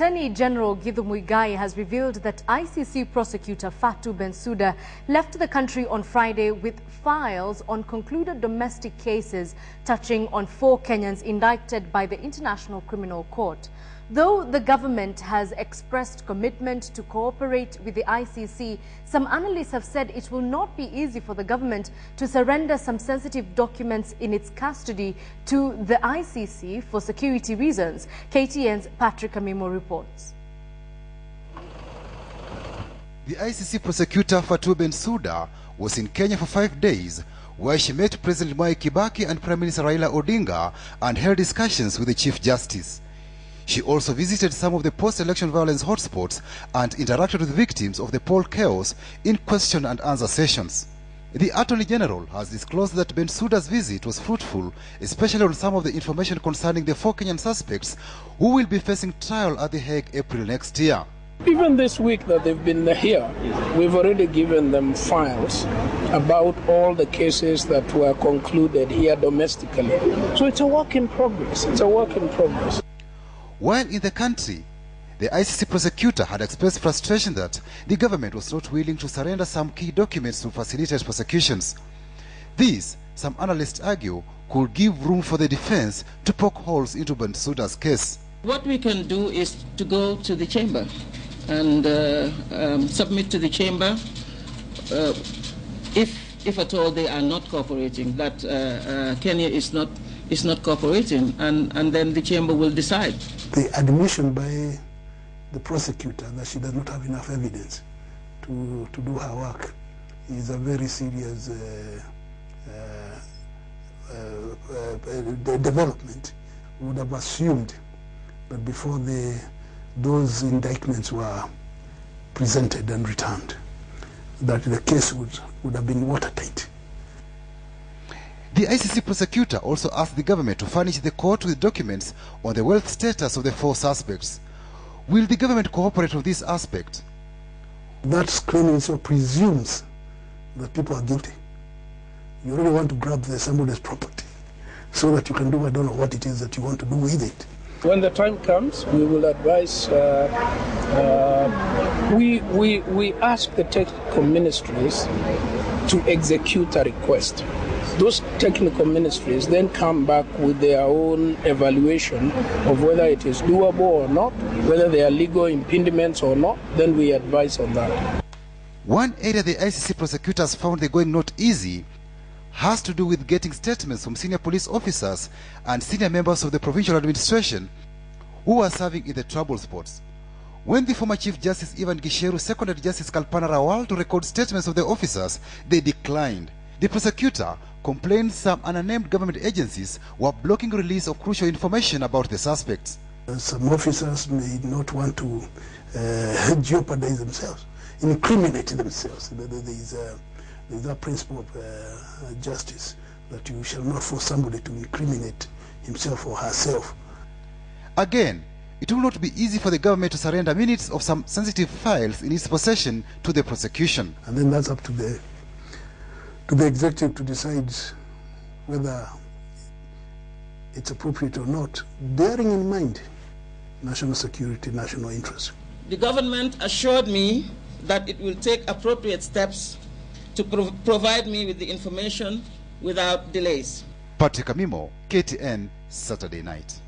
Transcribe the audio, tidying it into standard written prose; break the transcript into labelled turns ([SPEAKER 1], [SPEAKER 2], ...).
[SPEAKER 1] Attorney General Githu Muigai has revealed that ICC prosecutor Fatou Bensouda left the country on Friday with files on concluded domestic cases touching on 4 Kenyans indicted by the International Criminal Court. Though the government has expressed commitment to cooperate with the ICC, some analysts have said it will not be easy for the government to surrender some sensitive documents in its custody to the ICC for security reasons. KTN's Patrick Amimo reports.
[SPEAKER 2] The ICC prosecutor Fatou Bensouda was in Kenya for 5 days, where she met President Mwai Kibaki and Prime Minister Raila Odinga and held discussions with the Chief Justice. She also visited some of the post-election violence hotspots and interacted with victims of the poll chaos in question and answer sessions. The Attorney General has disclosed that Bensouda's visit was fruitful, especially on some of the information concerning the 4 Kenyan suspects who will be facing trial at The Hague April next year.
[SPEAKER 3] Even this week that they've been here, we've already given them files about all the cases that were concluded here domestically. So it's a work in progress. It's a work in progress.
[SPEAKER 2] While in the country, the ICC prosecutor had expressed frustration that the government was not willing to surrender some key documents to facilitate prosecutions. This, some analysts argue, could give room for the defense to poke holes into Bensouda's case.
[SPEAKER 4] What we can do is to go to the chamber and submit to the chamber if at all they are not cooperating, that Kenya is not cooperating, and then the chamber will decide.
[SPEAKER 5] The admission by the prosecutor that she does not have enough evidence to do her work is a very serious development. We would have assumed that before those indictments were presented and returned, that the case would have been watertight.
[SPEAKER 2] The ICC prosecutor also asked the government to furnish the court with documents on the wealth status of the 4 suspects. Will the government cooperate on this aspect?
[SPEAKER 5] That claim also presumes that people are guilty. You really want to grab somebody's property so that you can do, I don't know what it is that you want to do with it.
[SPEAKER 3] When the time comes, we will advise. We ask the technical ministries to execute a request. Those technical ministries then come back with their own evaluation of whether it is doable or not, whether there are legal impediments or not, then we advise on that.
[SPEAKER 2] One area the ICC prosecutors found the going not easy has to do with getting statements from senior police officers and senior members of the provincial administration who are serving in the trouble spots. When the former Chief Justice Ivan Gisheru seconded Justice Kalpana Rawal to record statements of the officers, they declined. The prosecutor complained some unnamed government agencies were blocking release of crucial information about the suspects.
[SPEAKER 5] Some officers may not want to jeopardize themselves, incriminate themselves. There is a principle of justice that you shall not force somebody to incriminate himself or herself.
[SPEAKER 2] Again, it will not be easy for the government to surrender minutes of some sensitive files in its possession to the prosecution.
[SPEAKER 5] And then that's up to the executive to decide whether it's appropriate or not, bearing in mind national security, national interest.
[SPEAKER 4] The government assured me that it will take appropriate steps to provide me with the information without delays.
[SPEAKER 2] Patrick Amimo, KTN, Saturday Night.